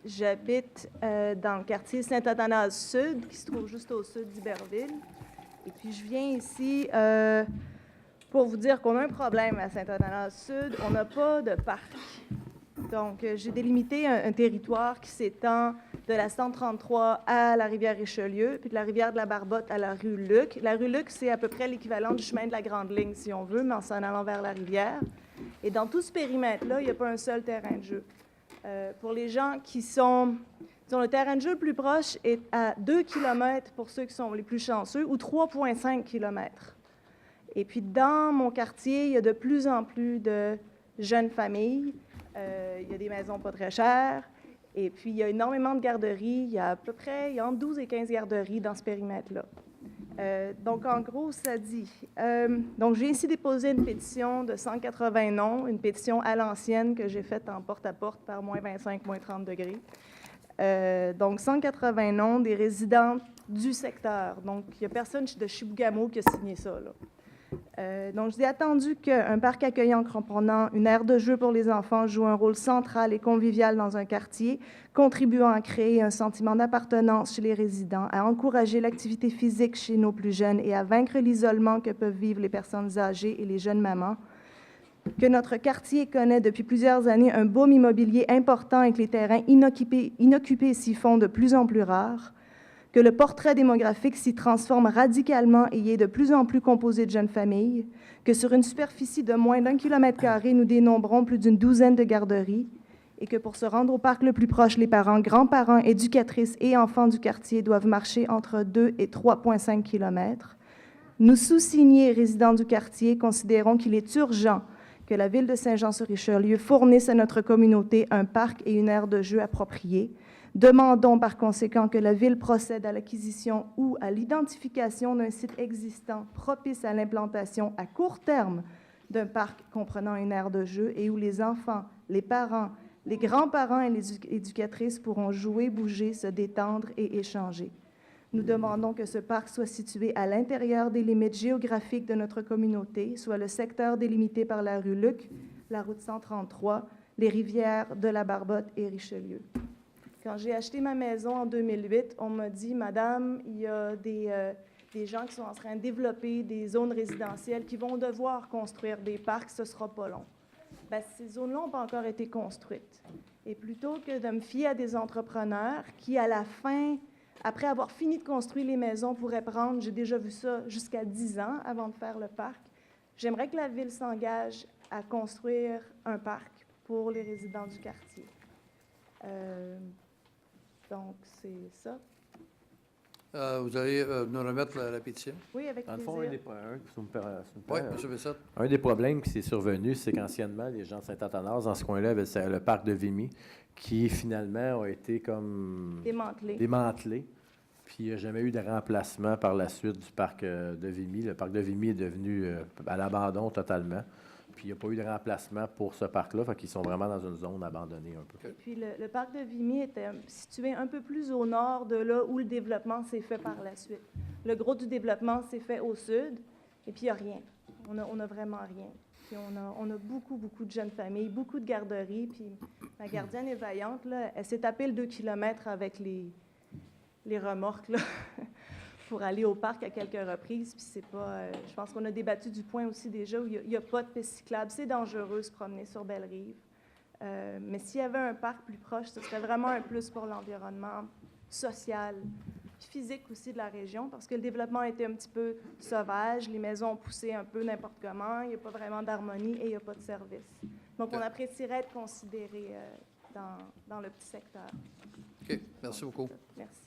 j'habite dans le quartier Saint-Athanas-Sud, qui se trouve juste au sud d'Iberville. Et puis, je viens ici pour vous dire qu'on a un problème à Saint-Athanas-Sud. On n'a pas de parc. Donc, j'ai délimité un territoire qui s'étend de la 133 à la rivière Richelieu, puis de la rivière de la Barbotte à la rue Luc. La rue Luc, c'est à peu près l'équivalent du chemin de la Grande Ligne, si on veut, mais en s'en allant vers la rivière. Et dans tout ce périmètre-là, il n'y a pas un seul terrain de jeu. Pour les gens qui sont... Disons, le terrain de jeu le plus proche est à 2 km pour ceux qui sont les plus chanceux, ou 3,5 km. Et puis, dans mon quartier, il y a de plus en plus de jeunes familles. Il y a des maisons pas très chères. Et puis, il y a énormément de garderies. Il y a à peu près entre 12 et 15 garderies dans ce périmètre-là. Donc, en gros, ça dit... donc, j'ai ici déposé une pétition de 180 noms, une pétition à l'ancienne que j'ai faite en porte-à-porte par moins 25, moins 30 degrés. Donc, 180 noms des résidents du secteur. Donc, il n'y a personne de Chibougamau qui a signé ça, là. Donc, j'ai attendu qu'un parc accueillant comprenant une aire de jeu pour les enfants joue un rôle central et convivial dans un quartier, contribuant à créer un sentiment d'appartenance chez les résidents, à encourager l'activité physique chez nos plus jeunes et à vaincre l'isolement que peuvent vivre les personnes âgées et les jeunes mamans, que notre quartier connaît depuis plusieurs années un boom immobilier important et que les terrains inoccupés s'y font de plus en plus rares, que le portrait démographique s'y transforme radicalement et y est de plus en plus composé de jeunes familles, que sur une superficie de moins d'1 km², nous dénombrons plus d'une douzaine de garderies, et que pour se rendre au parc le plus proche, les parents, grands-parents, éducatrices et enfants du quartier doivent marcher entre 2 et 3,5 km. Nous, sous-signés résidents du quartier, considérons qu'il est urgent que la Ville de Saint-Jean-sur-Richelieu fournisse à notre communauté un parc et une aire de jeu appropriés. Demandons par conséquent que la Ville procède à l'acquisition ou à l'identification d'un site existant propice à l'implantation à court terme d'un parc comprenant une aire de jeu et où les enfants, les parents, les grands-parents et les éducatrices pourront jouer, bouger, se détendre et échanger. Nous demandons que ce parc soit situé à l'intérieur des limites géographiques de notre communauté, soit le secteur délimité par la rue Luc, la route 133, les rivières de la Barbotte et Richelieu. Quand j'ai acheté ma maison en 2008, on m'a dit « Madame, il y a des gens qui sont en train de développer des zones résidentielles qui vont devoir construire des parcs, ce ne sera pas long. » Bien, ces zones-là n'ont pas encore été construites. Et plutôt que de me fier à des entrepreneurs qui, à la fin, après avoir fini de construire les maisons, pourraient prendre, j'ai déjà vu ça, jusqu'à 10 ans avant de faire le parc, j'aimerais que la Ville s'engage à construire un parc pour les résidents du quartier. Donc, c'est ça. Vous allez nous remettre la pétition? Oui, avec Dans le plaisir. fond, Oui, M. Bessette. un des problèmes qui s'est survenu, c'est qu'anciennement, les gens de Saint-Athanas, dans ce coin-là, avaient le parc de Vimy, qui finalement a été comme démantelé. Puis il n'y a jamais eu de remplacement par la suite du parc de Vimy. Le parc de Vimy est devenu à l'abandon totalement. Puis il n'y a pas eu de remplacement pour ce parc-là, fait qu'ils sont vraiment dans une zone abandonnée un peu. Et puis le parc de Vimy était situé un peu plus au nord de là où le développement s'est fait par la suite. Le gros du développement s'est fait au sud, et puis il n'y a rien. On a vraiment rien. Puis on a beaucoup, beaucoup de jeunes familles, beaucoup de garderies. Puis ma gardienne est vaillante, là, elle s'est tapée le 2 km avec les remorques, là. Pour aller au parc à quelques reprises, puis c'est pas... je pense qu'on a débattu du point aussi déjà où il n'y a pas de piste cyclable. C'est dangereux de se promener sur Belle-Rive. Mais s'il y avait un parc plus proche, ce serait vraiment un plus pour l'environnement social, puis physique aussi de la région, parce que le développement était un petit peu sauvage, les maisons ont poussé un peu n'importe comment, il n'y a pas vraiment d'harmonie et il n'y a pas de service. Donc, on apprécierait être considéré dans le petit secteur. OK. Merci beaucoup. Merci.